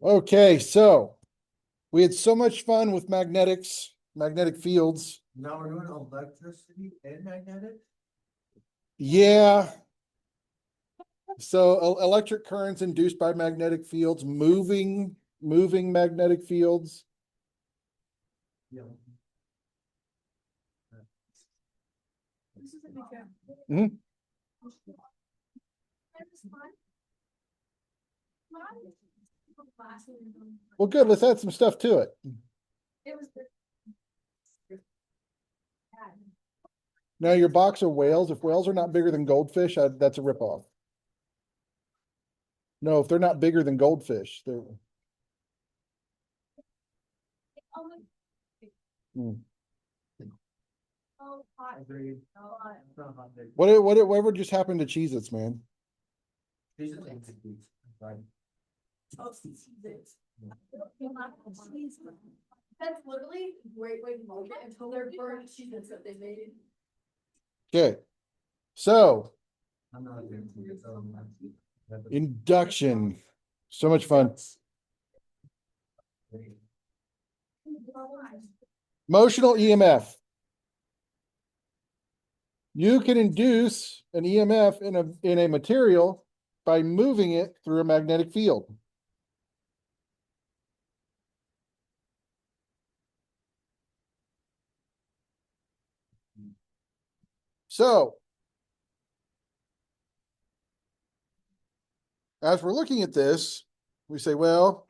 Okay, so we had so much fun with magnetic fields. Now we're doing electricity and magnetic? Yeah. So electric currents induced by magnetic fields, moving magnetic fields. Yeah. Mhm. Well, good. Let's add some stuff to it. Now your box of whales, if whales are not bigger than goldfish, that's a ripoff. No, if they're not bigger than goldfish, they're. Hmm. Agreed. Whatever just happened to Cheez-Its, man? Right. That's literally a great way to market until they're burned cheeses that they made. Okay, so I'm not doing it. induction, so much fun. Motional EMF. You can induce an EMF in a material by moving it through a magnetic field. So, as we're looking at this, we say, well,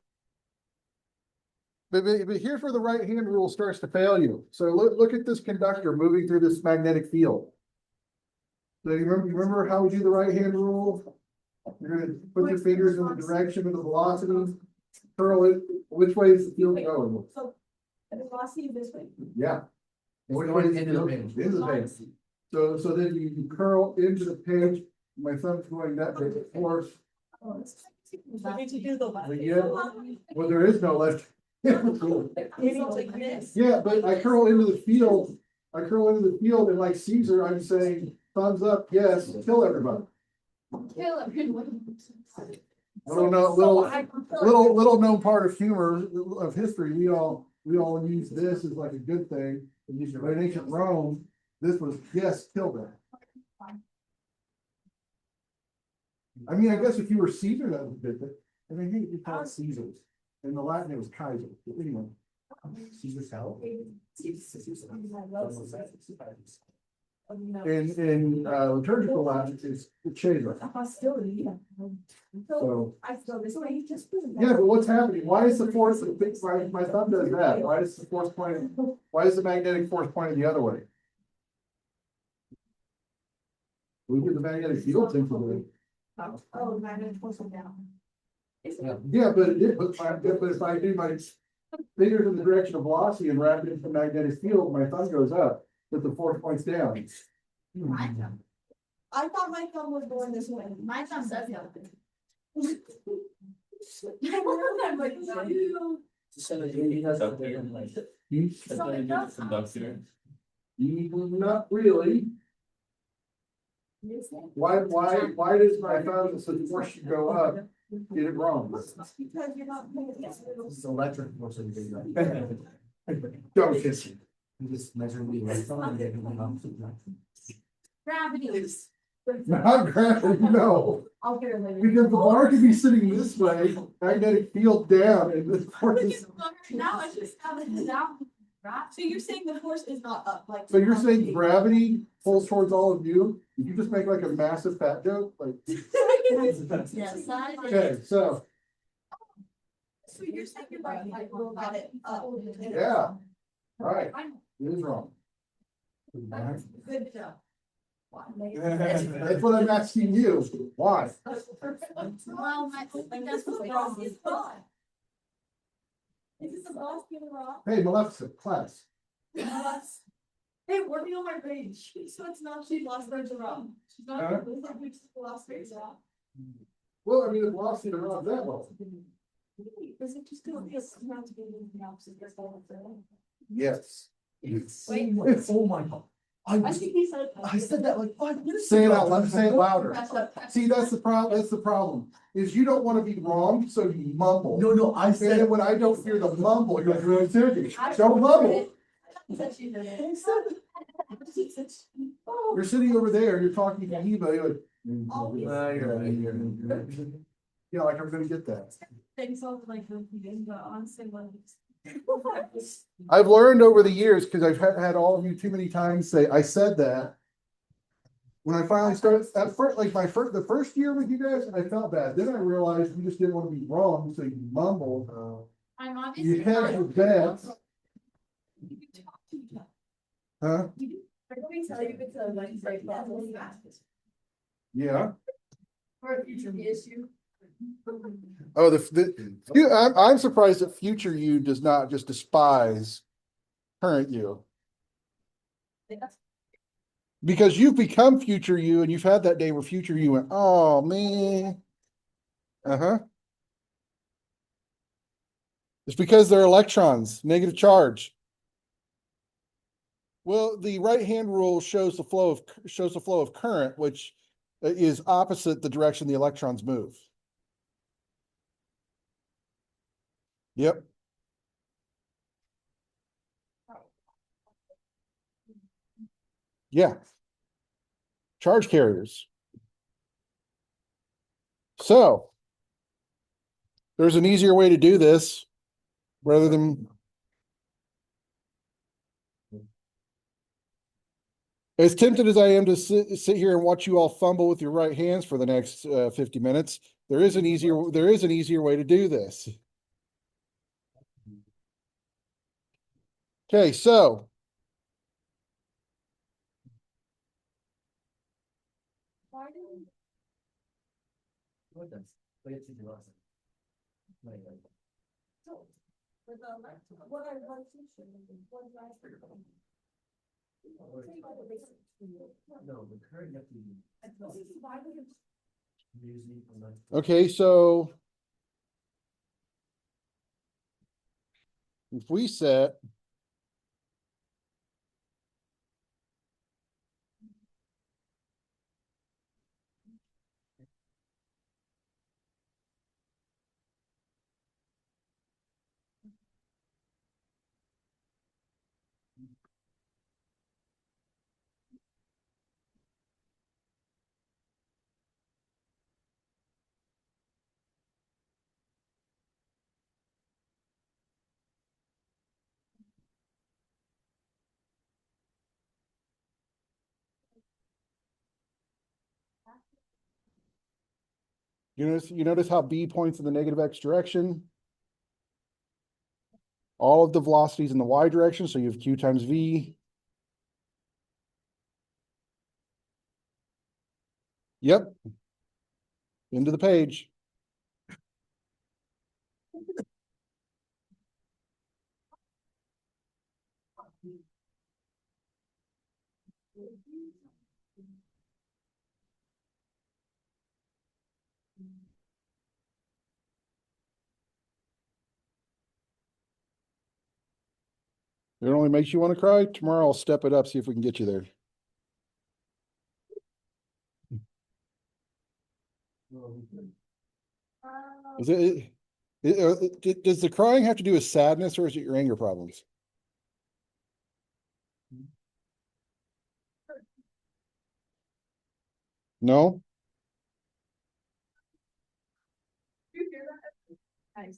but here's where the right-hand rule starts to fail you. So look at this conductor moving through this magnetic field. So you remember how we do the right-hand rule? You're going to put your fingers in the direction of the velocity, curl it. Which way is the field going? So, the velocity this way. Yeah. And which Going way is the into the field? page. Into the page. So then you curl into the page. My thumb's going that way, of course. Did you do the left? Well, there is no left. Like this. Yeah, but I curl into the field. And like Caesar, I'm saying thumbs up, yes, kill everybody. Kill everyone. Little little known part of humor of history. We all use this as like a good thing. But in ancient Rome, this was yes, kill them. I mean, I guess if you were Caesar, that was a good thing. I mean, hey, you call it Caesars. In the Latin, it was Kaiser. But anyway. Caesar's hell. In liturgical Latin, it's Caesar. Hostility. So. I feel this way. Yeah, but what's happening? Why is the force? My thumb does that. Why does the force point? Why is the magnetic force pointed the other way? We do the magnetic field thing for the. Oh, magnetic force down. Yeah, but if I do my fingers in the direction of velocity and wrap it into the magnetic field, my thumb goes up, but the force points down. I thought my thumb was going this way. My thumb does nothing. Not really. Why does my thumb, so the force should go up, get it wrong? Because you're not paying attention. It's electric. Most of Don't kiss you. You just measuring the electron. Gravity. Not gravity, no. I'll get it later. Because the bar could be sitting this way, magnetic field down, and the force is. Now it's just down. So you're saying the force is not up, like. So you're saying gravity pulls towards all of you? Did you just make like a massive fat joke? Like. Yes, I did. Okay, so. So you're saying you're right, like, we'll got it up. Yeah. Right. It is wrong. Good job. That's what I'm asking you. Why? Well, I think that's what the boss is for. Is this the boss being wrong? Hey, Maleficent, class. Hey, working on my page, so it's not, she lost her wrong. She's not, it's the lost page wrong. Well, I mean, the velocity around that well. Is it just doing this? Not to be moving the opposite. Yes. Wait, Oh my God. I think he said. I said that like 5 minutes Say it ago. out loud, say it louder. See, that's the problem, is you don't wanna be wrong, so you mumble. No, I And said. then when I don't hear the mumble, you're like, "Really serious?" Don't mumble. You're sitting over there, you're talking to Eva, you're like. You're right. Yeah, like I'm gonna get that. Things all like the game, but honestly, what. I've learned over the years, because I've had all of you too many times say, I said that. When I finally started, at first, like the first year with you guys, I felt bad. Then I realized you just didn't want to be wrong, so you mumbled. I'm You obviously. had your best, huh? Let me tell you, it's a like break that was fast. Yeah. For a future issue. Oh, I'm surprised that future you does not just despise current you. Because you've become future you, and you've had that day where future you went, oh, man. Uh-huh. It's because they're electrons, negative charge. Well, the right-hand rule shows the flow of current, which is opposite the direction the electrons move. Yep. Yeah. Charge carriers. So there's an easier way to do this rather than. As tempted as I am to sit here and watch you all fumble with your right hands for the next 50 minutes, there is an easier way to do this. Okay, so What does? What did you do last time? What I want to show you, what last. No, the current you have to use. okay, so if we set you notice how B points in the negative X direction. All of the velocities in the Y direction, so you have Q times V. Yep. Into the page. It only makes you want to cry. Tomorrow I'll step it up, see if we can get you there. Is does the crying have to do with sadness, or is it your anger problems? No, Nice.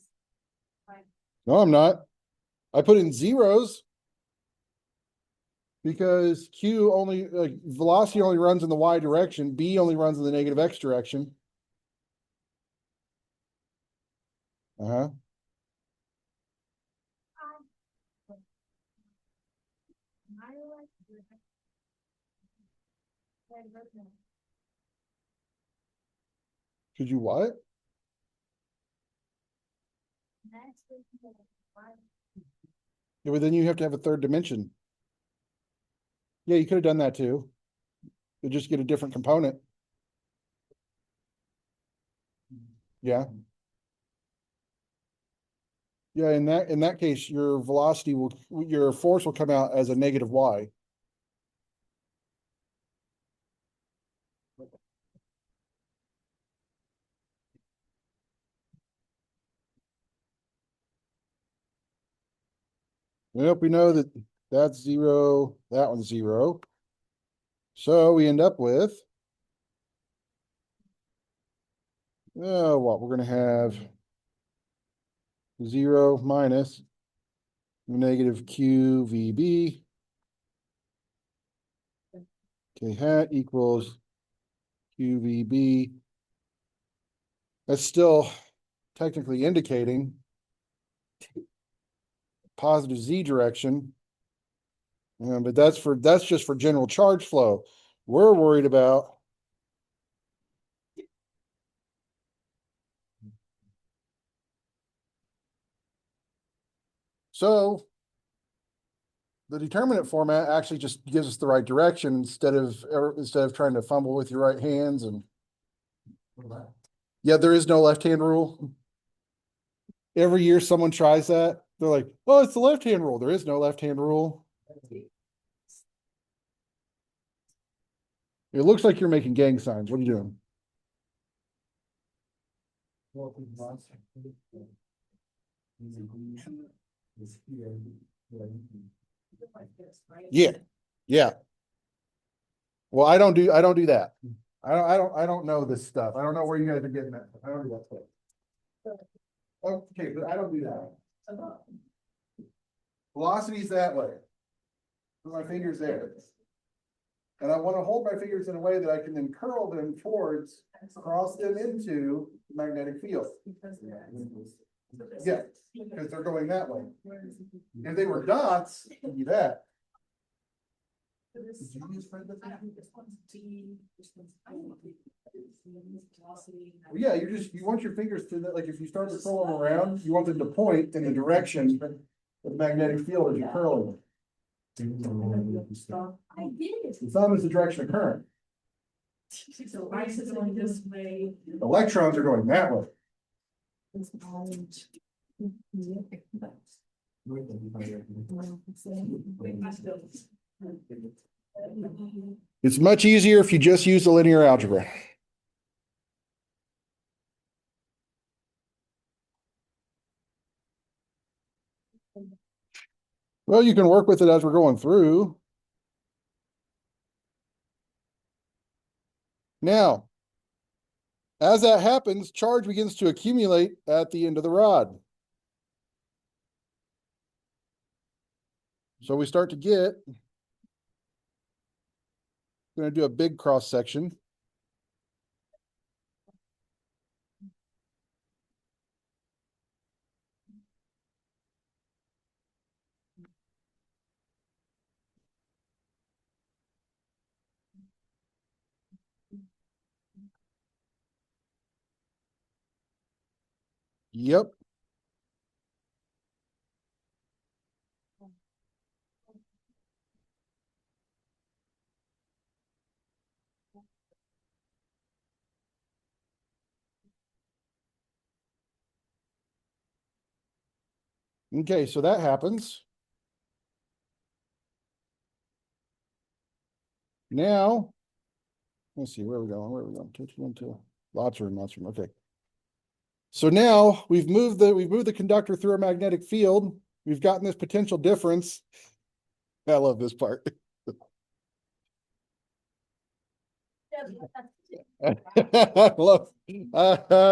no, I'm not. I put in zeros because Q only, velocity only runs in the Y direction. B only runs in the negative X direction. Uh-huh. Could you what? Yeah, but then you have to have a third dimension. Yeah, you could have done that too. You just get a different component. Yeah. Yeah, in that case, your force will come out as a negative Y. Well, we know that that's zero, that one's zero. So we end up with, what we're gonna have zero minus negative QVB. K hat equals QVB. That's still technically indicating positive Z direction. But that's just for general charge flow. We're worried about so the determinant format actually just gives us the right direction instead of trying to fumble with your right hands and yeah, there is no left-hand rule. Every year someone tries that. They're like, oh, it's the left-hand rule. There is no left-hand rule. It looks like you're making gang signs. What are you doing? Yeah. Yeah. Well, I don't do that. I don't know this stuff. I don't know where you guys are getting that. I don't do that stuff. Okay, but I don't do that. Velocity's that way. My finger's there. And I want to hold my fingers in a way that I can then curl them towards, cross them into the magnetic field. Yeah, because they're going that way. If they were dots, it'd be that. Well, yeah, you want your fingers to, like, if you start to curl them around, you want them to point in the direction of the magnetic field as you're curling them. I did. The thumb is the direction of current. So ice is going this way. Electrons are going that way. It's much easier if you just use the linear algebra. Well, you can work with it as we're going through. Now, as that happens, charge begins to accumulate at the end of the rod. So we start to get, going to do a big cross section. Yep. Okay, so that happens. Now, let's see, where are we going? Where are we going? 2, 1, 2. Lots of room, lots of room. Okay. So now we've moved the conductor through a magnetic field. We've gotten this potential difference. I love this part. I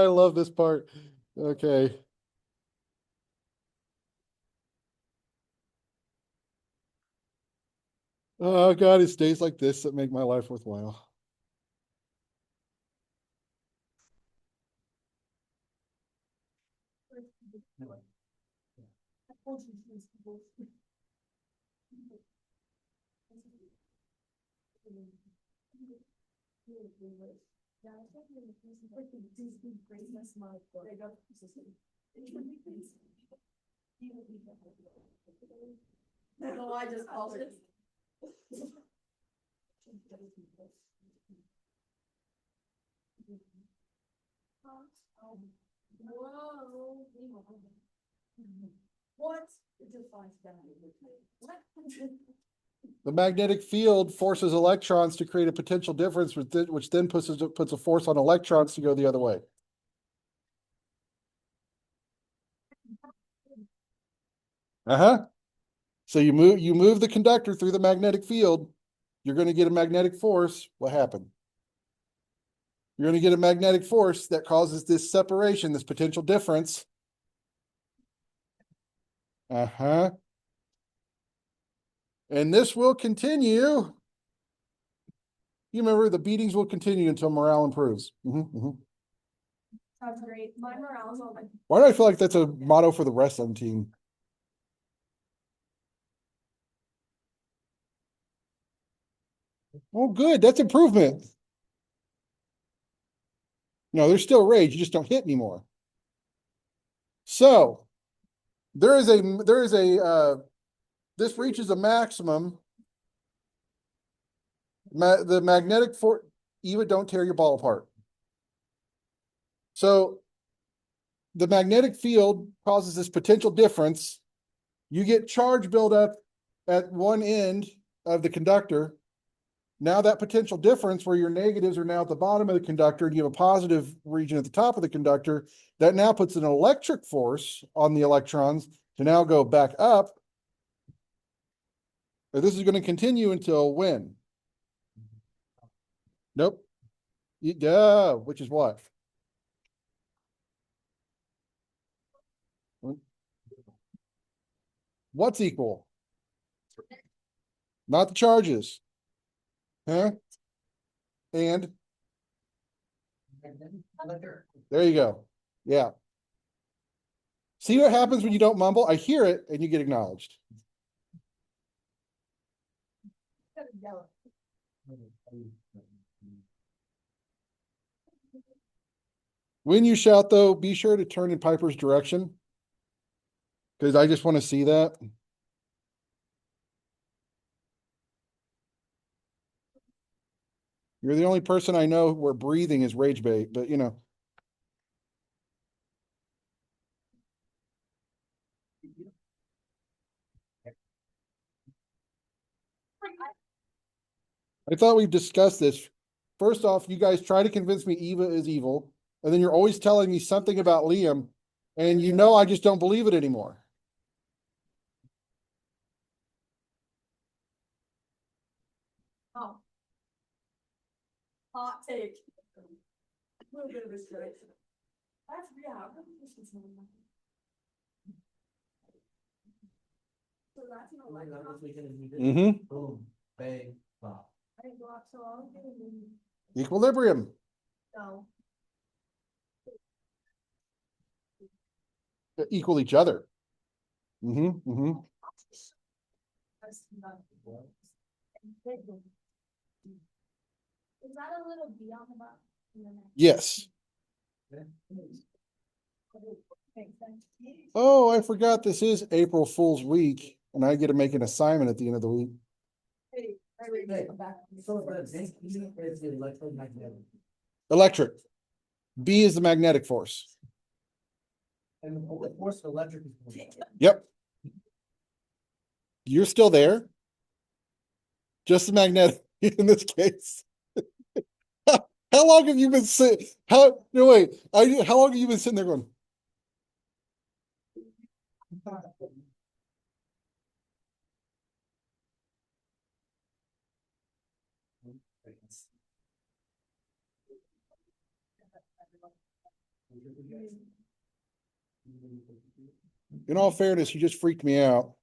love this part. Okay. Oh God, it's days like this that make my life worthwhile. No, I just called it. Whoa. What? What? The magnetic field forces electrons to create a potential difference, which then puts a force on electrons to go the other way. Uh-huh. So you move the conductor through the magnetic field, you're going to get a magnetic force. What happened? You're going to get a magnetic force that causes this separation, this potential difference. Uh-huh. And this will continue. You remember the beatings will continue until morale improves. Sounds great. My morale's on my. Why do I feel like that's a motto for the wrestling team? Oh, good. That's improvement. No, there's still rage. You just don't hit anymore. So this reaches a maximum. The magnetic force, Eva, don't tear your ball apart. So the magnetic field causes this potential difference. You get charge buildup at one end of the conductor. Now that potential difference where your negatives are now at the bottom of the conductor and you have a positive region at the top of the conductor, that now puts an electric force on the electrons to now go back up. But this is going to continue until when? Nope. Yeah, which is what? What's equal? Not the charges. Huh? And there you go. Yeah. See what happens when you don't mumble? I hear it and you get acknowledged. When you shout, though, be sure to turn in Piper's direction, because I just want to see that. You're the only person I know where breathing is rage bait, but you know. I thought we've discussed this. First off, you guys try to convince me Eva is evil, and then you're always telling me something about Liam, and you know I just don't believe it anymore. Oh. Hot take. A little bit of a stretch. That's, yeah. So that's an electron. Mm-hmm. Boom, bang, pop. I didn't go up so long. Equilibrium. No. Equal each other. Mm-hmm. Mm-hmm. That's not. Is that a little B on the bottom? Yes. Oh, I forgot this is April Fool's week, and I get to make an assignment at the end of the week. So the zinc is the electromagnetic. Electric. B is the magnetic force. And the force of electric is. Yep. You're still there. Just the magnetic in this case. How long have you been sitting? How long have you been sitting there going? In all fairness, you just freaked me out.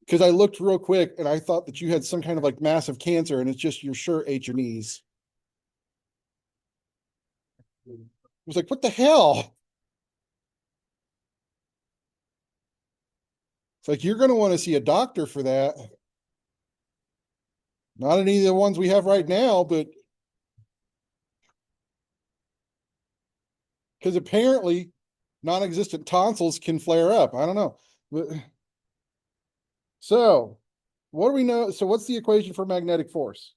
Because I looked real quick and I thought that you had some kind of like massive cancer and it's just your shirt ate your knees. I was like, what the hell? It's like, you're going to want to see a doctor for that. Not any of the ones we have right now, but because apparently non-existent tonsils can flare up. I don't know. But, so what do we know? So what's the equation for magnetic force?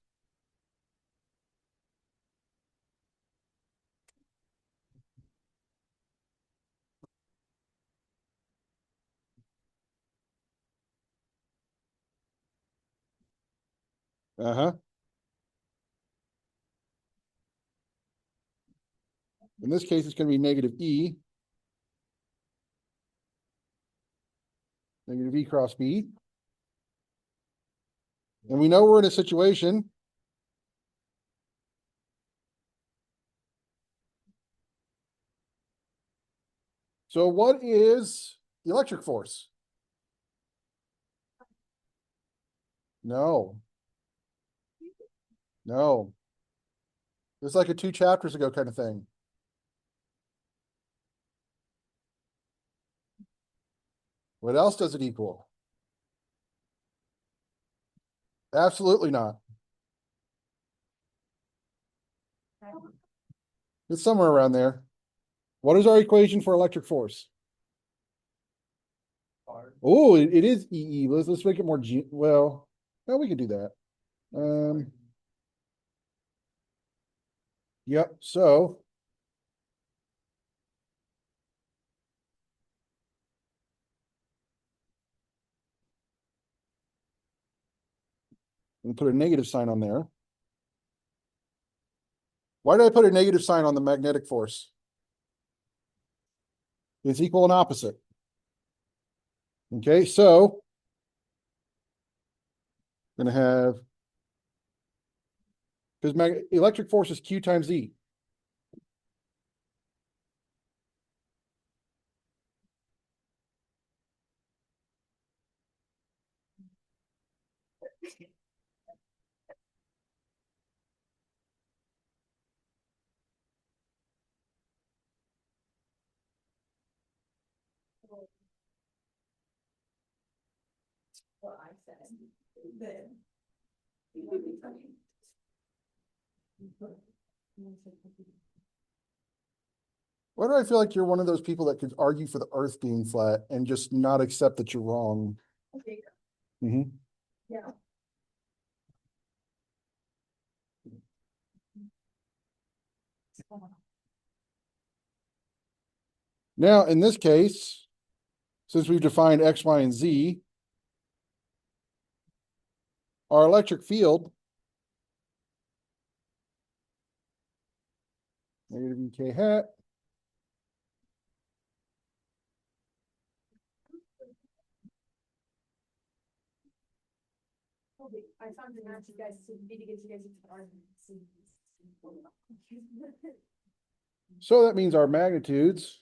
Uh-huh. In this case, it's going to be negative E. Negative E cross B. And we know we're in a situation. So what is the electric force? No. No. It's like a 2 chapters ago kind of thing. What else does it equal? Absolutely not. It's somewhere around there. What is our equation for electric force? Oh, it is EE. Let's make it more well, no, we can do that. Yep. So we put a negative sign on there. Why did I put a negative sign on the magnetic force? It's equal and opposite. Okay, so I'm going to have, because electric force is Q times E. What I said, then. It would be funny. Why do I feel like you're one of those people that could argue for the earth being flat and just not accept that you're wrong? Okay, Mhm. yeah. Now, in this case, since we've defined X, Y, and Z, our electric field, negative EK hat, Okay, I found an answer, guys, so we need to get you guys into the argument. so that means our magnitudes.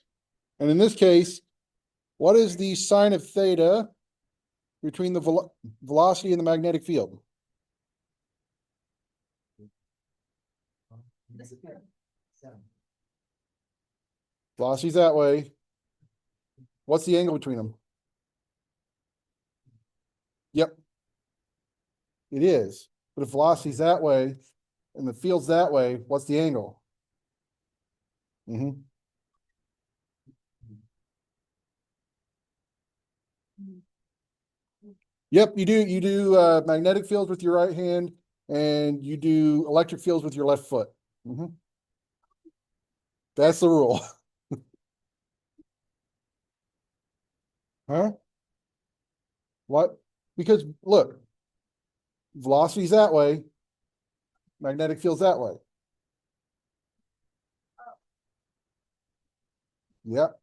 And in this case, what is the sine of theta between the velocity and the magnetic field? Velocity's that way. What's the angle between them? Yep. It is. But if velocity's that way and the field's that way, what's the angle? Yep, you do magnetic fields with your right hand and you do electric fields with your left foot. That's the rule. Huh? What? Because look, velocity's that way, magnetic field's that way. Yep.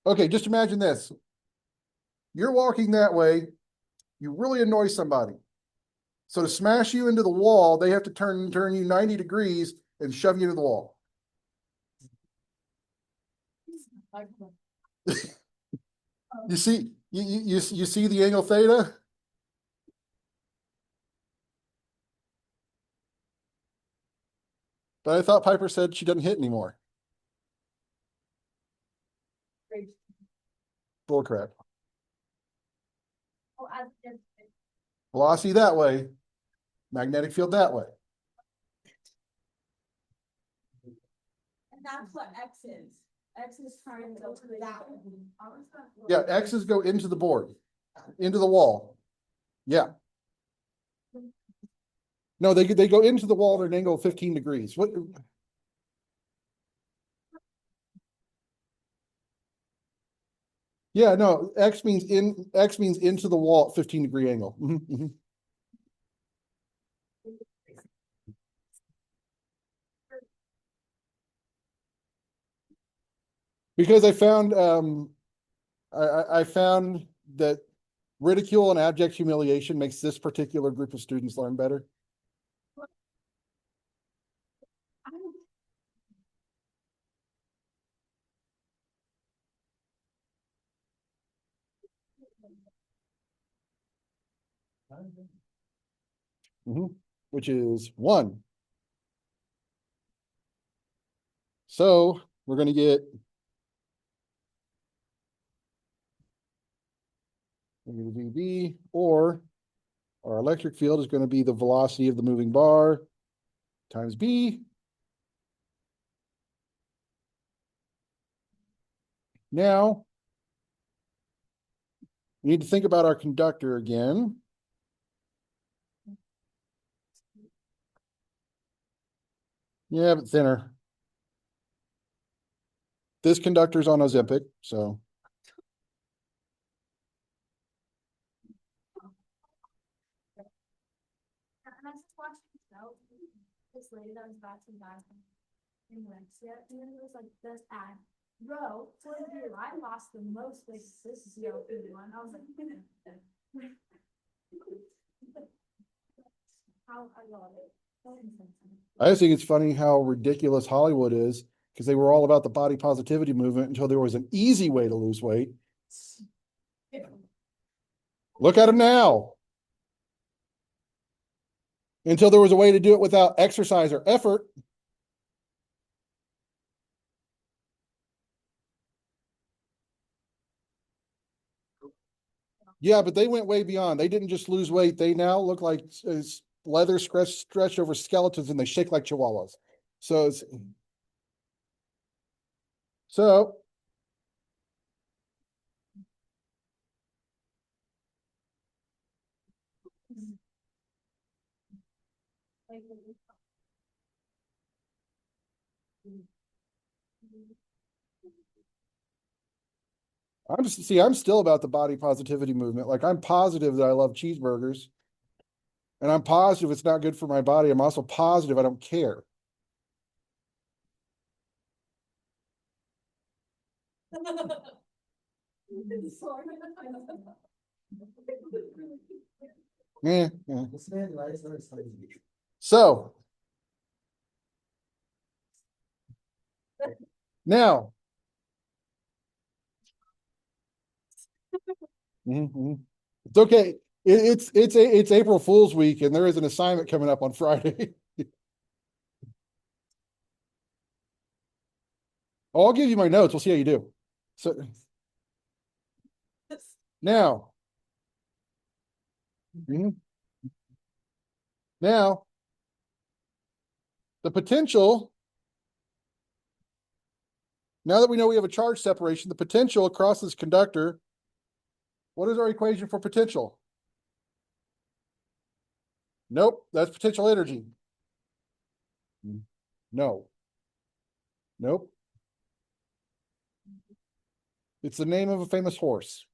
Okay, just imagine this. You're walking that way, you really annoy somebody. So to smash you into the wall, they have to turn you 90 degrees and shove you into the wall. You see, you see the angle theta? But I thought Piper said she doesn't hit anymore. Bull crap. Velocity that way, magnetic field that way. And that's what X is. X is trying to go to that one. Yeah, X's go into the board, into the wall. Yeah. No, they go into the wall at an angle of 15 degrees. What? Yeah, no, X means into the wall at 15-degree angle. Because I found, I found that ridicule and abject humiliation makes this particular group of students learn better. Which is 1. So we're going to get VB, or our electric field is going to be the velocity of the moving bar times B. Now, we need to think about our conductor again. Yeah, but thinner. This conductor's on Ozempic, so. And I just watched this show, this lady that was about to die in Valencia, and then it was like this ad. Bro, for you, I lost the most weight this COP one. I was like, how I love it. I just think it's funny how ridiculous Hollywood is, because they were all about the body positivity movement until there was an easy way to lose weight. Look at them now. Until there was a way to do it without exercise or effort. Yeah, but they went way beyond. They didn't just lose weight. They now look like leather stretched over skeletons, and they shake like chihuahuas. So I'm still about the body positivity movement. Like, I'm positive that I love cheeseburgers, and I'm positive it's not good for my body. I'm also positive I don't care. Yeah. So now, it's okay. It's April Fool's week, and there is an assignment coming up on Friday. Oh, I'll give you my notes. We'll see how you do. So now, now the potential. Now that we know we have a charge separation, the potential across this conductor. What is our equation for potential? Nope, that's potential energy. No. Nope. It's the name of a famous horse.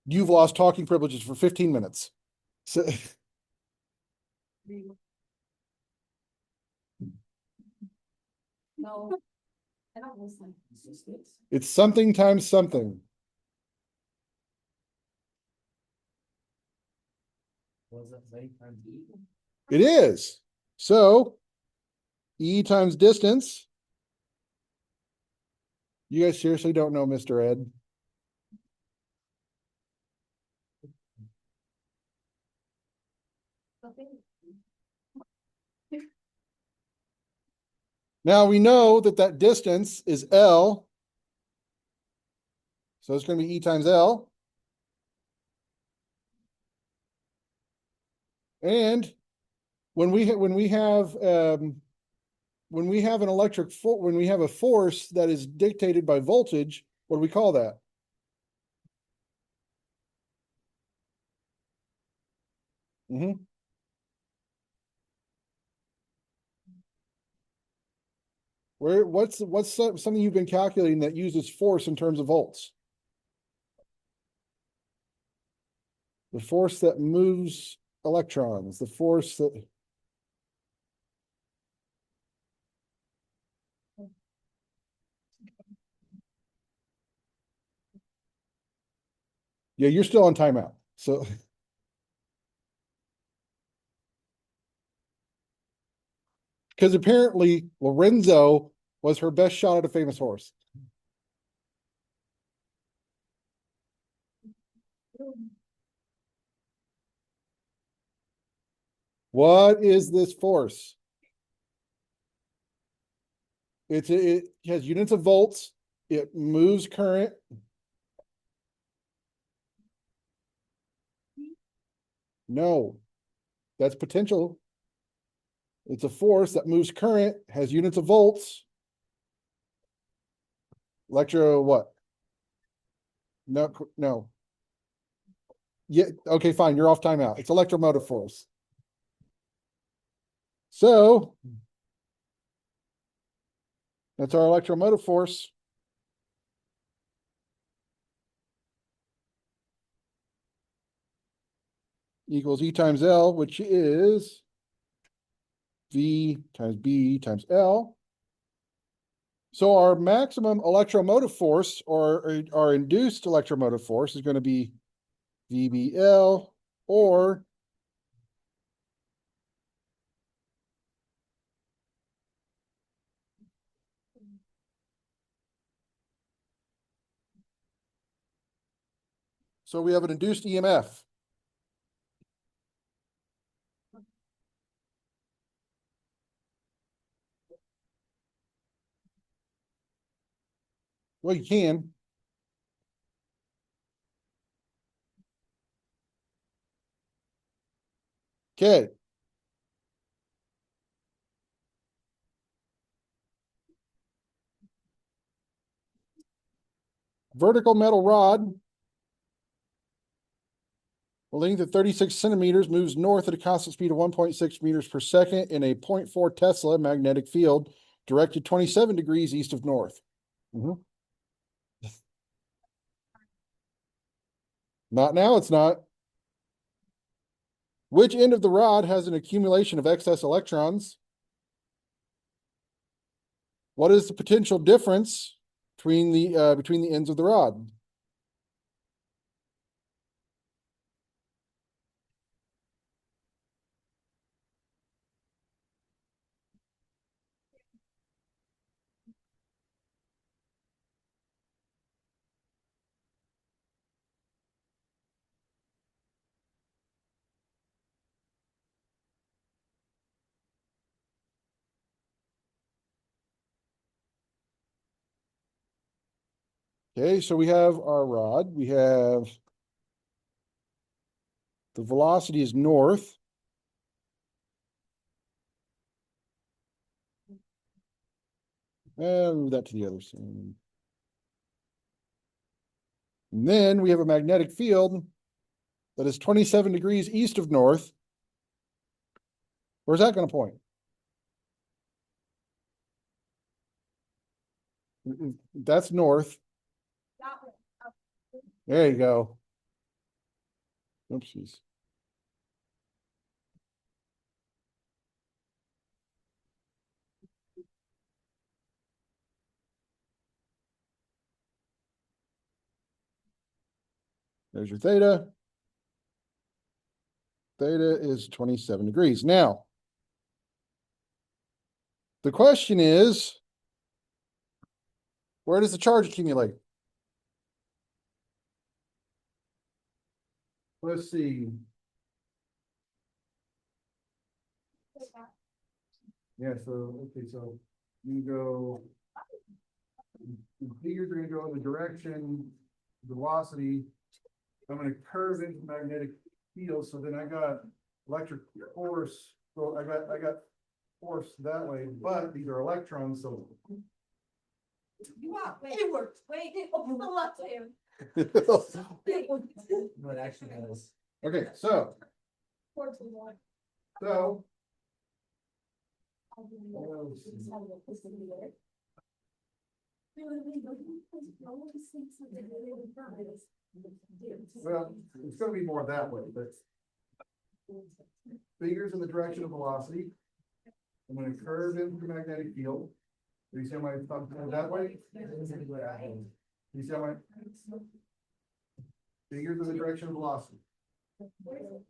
You've lost talking privileges for 15 minutes. So, No, I don't listen. it's something times something. It is. So E times distance. You guys seriously don't know Mr. Ed? Now we know that that distance is L. So it's going to be E times L. And when we have an electric when we have a force that is dictated by voltage, what do we call that? What's something you've been calculating that uses force in terms of volts? The force that moves electrons, the force that. Yeah, you're still on timeout. So because apparently Lorenzo was her best shot at a famous horse. What is this force? It has units of volts. It moves current. No, that's potential. It's a force that moves current, has units of volts. Electro what? No, no. Yeah, okay, fine. You're off timeout. It's electromotive force. So that's our electromotive force. Equals E times L, which is V times B times L. So our maximum electromotive force or our induced electromotive force is going to be VBL or so we have an induced EMF. Well, you can. Okay. Vertical metal rod, a length of 36 centimeters, moves north at a constant speed of 1.6 meters per second in a 0.4 Tesla magnetic field directed 27 degrees east of north. Not now, it's not. Which end of the rod has an accumulation of excess electrons? What is the potential difference between the ends of the rod? Okay, so we have our rod. We have the velocity is north. And move that to the other side. And then we have a magnetic field that is 27 degrees east of north. Where's that going to point? That's north. There you go. Oopsies. There's your theta. Theta is 27 degrees. Now, the question is, where does the charge accumulate? Let's see. Yeah, so, okay, so you go, the figures are going to go in the direction, the velocity. I'm going to curve into the magnetic field, so then I got electric force. So I got force that way, but these are electrons, so. It worked. Wait, open the left hand. No, it actually has. Okay, so well, it's going to be more that way, but figures in the direction of velocity. I'm going to curve into the magnetic field. Do you see how my thumb goes that way? Do you see how my? Fingers in the direction of velocity.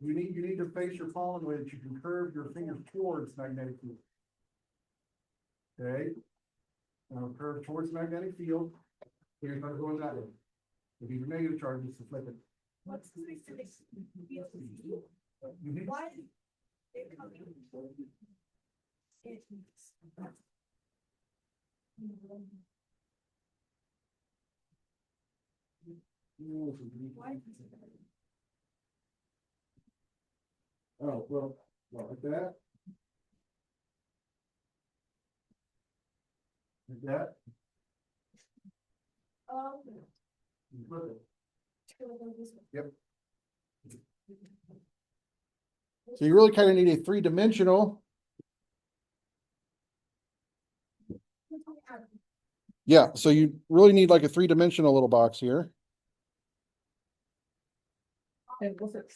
You need to face your palm in a way that you can curve your fingers towards magnetic field. Okay? Now curve towards magnetic field. Here's not going that way. If you negative charge, just to flip it. What's the specific field? Mhm. Why is it coming? Why is it? Oh, well, like that. Like that. You flip it. Yep. So you really kind of need a three-dimensional. Yeah, so you really need like a three-dimensional little box here. And what's it?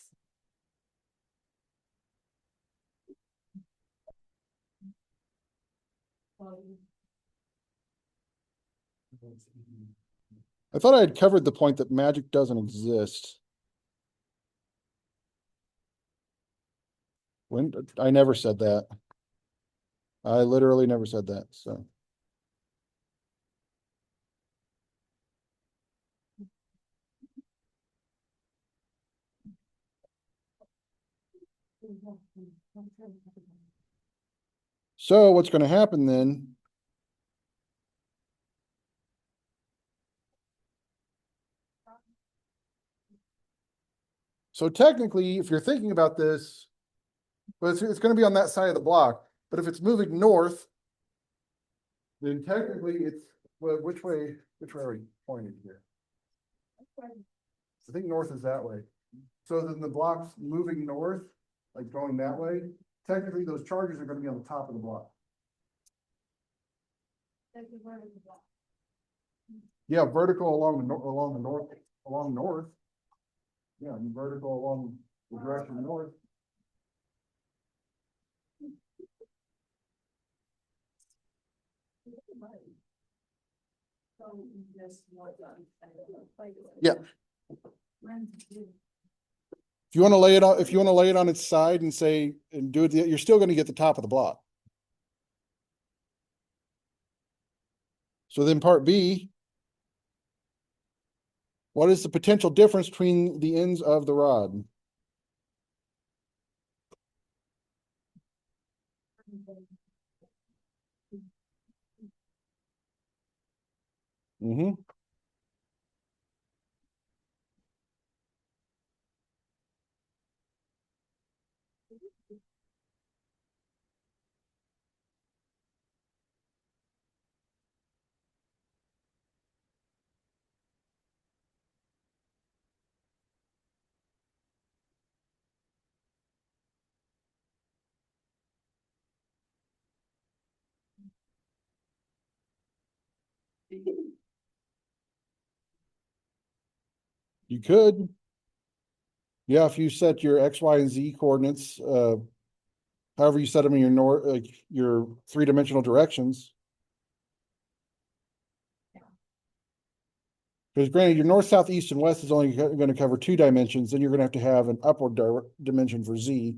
I thought I had covered the point that magic doesn't exist. When I never said that. I literally never said that, so. So what's going to happen then? So technically, if you're thinking about this, well, it's going to be on that side of the block, but if it's moving north, then technically it's, well, which way are we pointed here? I think north is that way. So then the block's moving north, like going that way, technically those charges are going to be on the top of the block. Yeah, vertical along north. Yeah, and vertical along the direction north. Yeah. If you want to lay it on, if you want to lay it on its side and say, and do it, you're still going to get the top of the block. So then part B, what is the potential difference between the ends of the rod? Mm-hmm. You could. Yeah, if you set your X, Y, and Z coordinates, however you set them in your like your three-dimensional directions. Because granted, your north, south, east, and west is only going to cover 2 dimensions, then you're going to have an upward dimension for Z.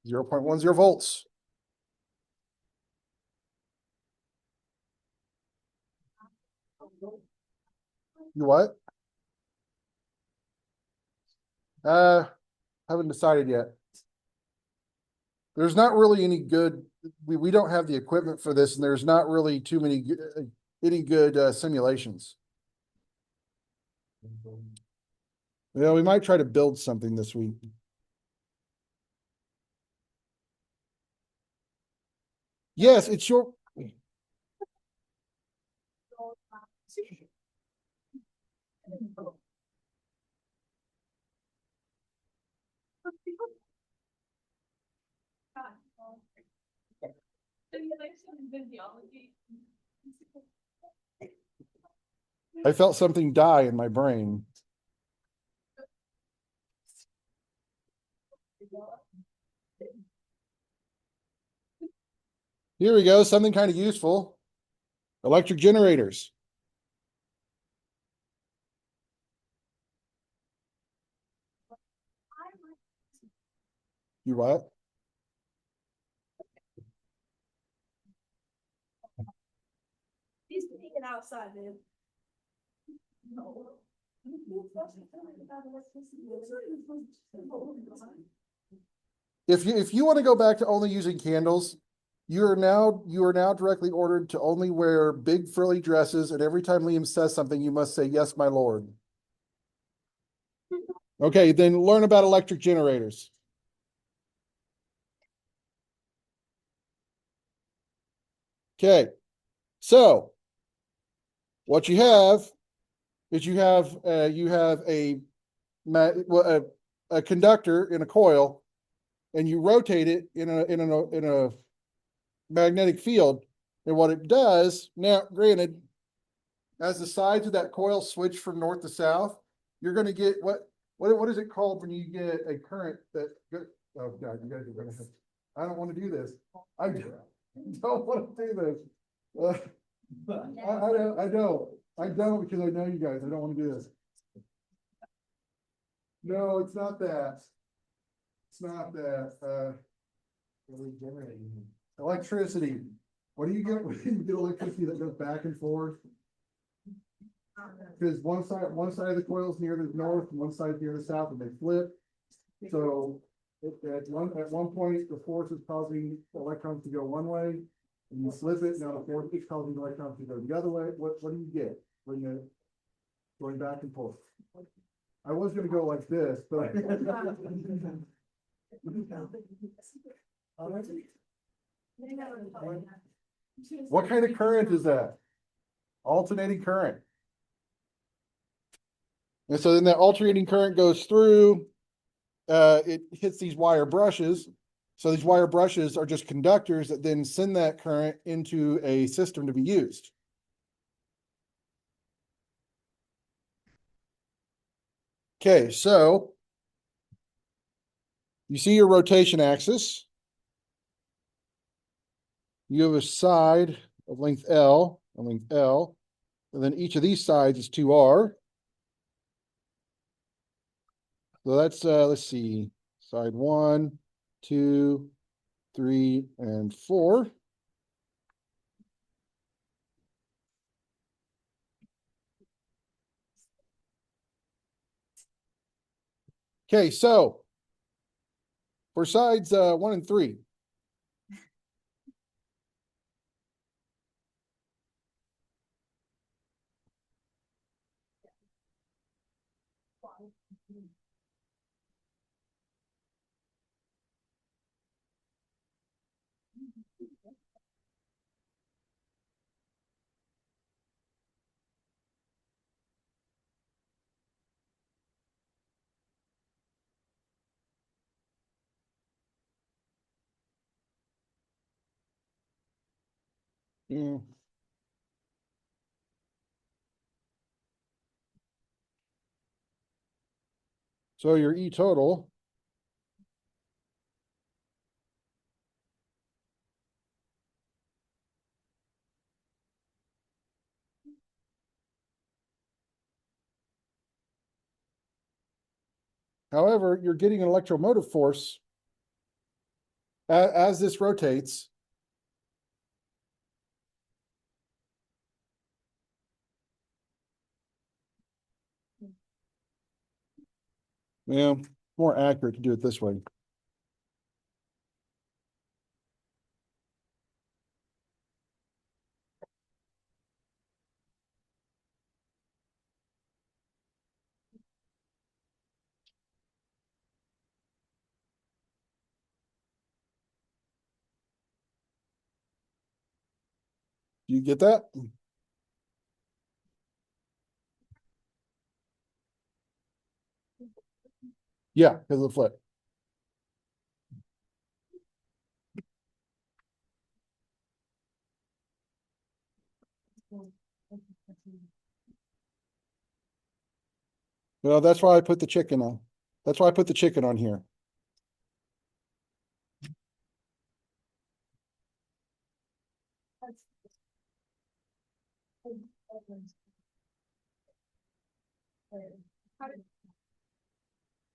.10 volts. You what? Haven't decided yet. There's not really any good, we don't have the equipment for this, and there's not really too many, any good simulations. Yeah, we might try to build something this week. Yes, it's your. I felt something die in my brain. Here we go, something kind of useful. Electric generators. You what? He's peeking outside, dude. No. If you want to go back to only using candles, you are now directly ordered to only wear big frilly dresses, and every time Liam says something, you must say, "Yes, my lord." Okay, then learn about electric generators. Okay, so what you have is you have a conductor in a coil, and you rotate it in a magnetic field. And what it does now, granted, as the sides of that coil switch from north to south, you're going to get what is it called when you get a current that oh God, you guys are going to have, I don't want to do this. I don't want to do this. I don't because I know you guys. I don't want to do this. No, it's not that. It's not that. Electricity. What do you get when you get electricity that goes back and forth? Because one side of the coil is near the north, and one side is near the south, and they flip. So at one point, the force is causing electrons to go one way, and you flip it. Now the force is causing electrons to go the other way. What do you get when you're going back and forth? I was going to go like this, but what kind of current is that? Alternating current. And so then that alternating current goes through, it hits these wire brushes. So these wire brushes are just conductors that then send that current into a system to be used. Okay, so you see your rotation axis. You have a side of length L, and then each of these sides is 2R. So that's, let's see, side 1, 2, 3, and 4. Okay, so for sides 1 and 3, mm, so your E total however, you're getting an electromotive force as this rotates. Yeah, more accurate to do it this way. Do you get that? Yeah, because of the flip. Well, that's why I put the chicken on. That's why I put the chicken on here. How did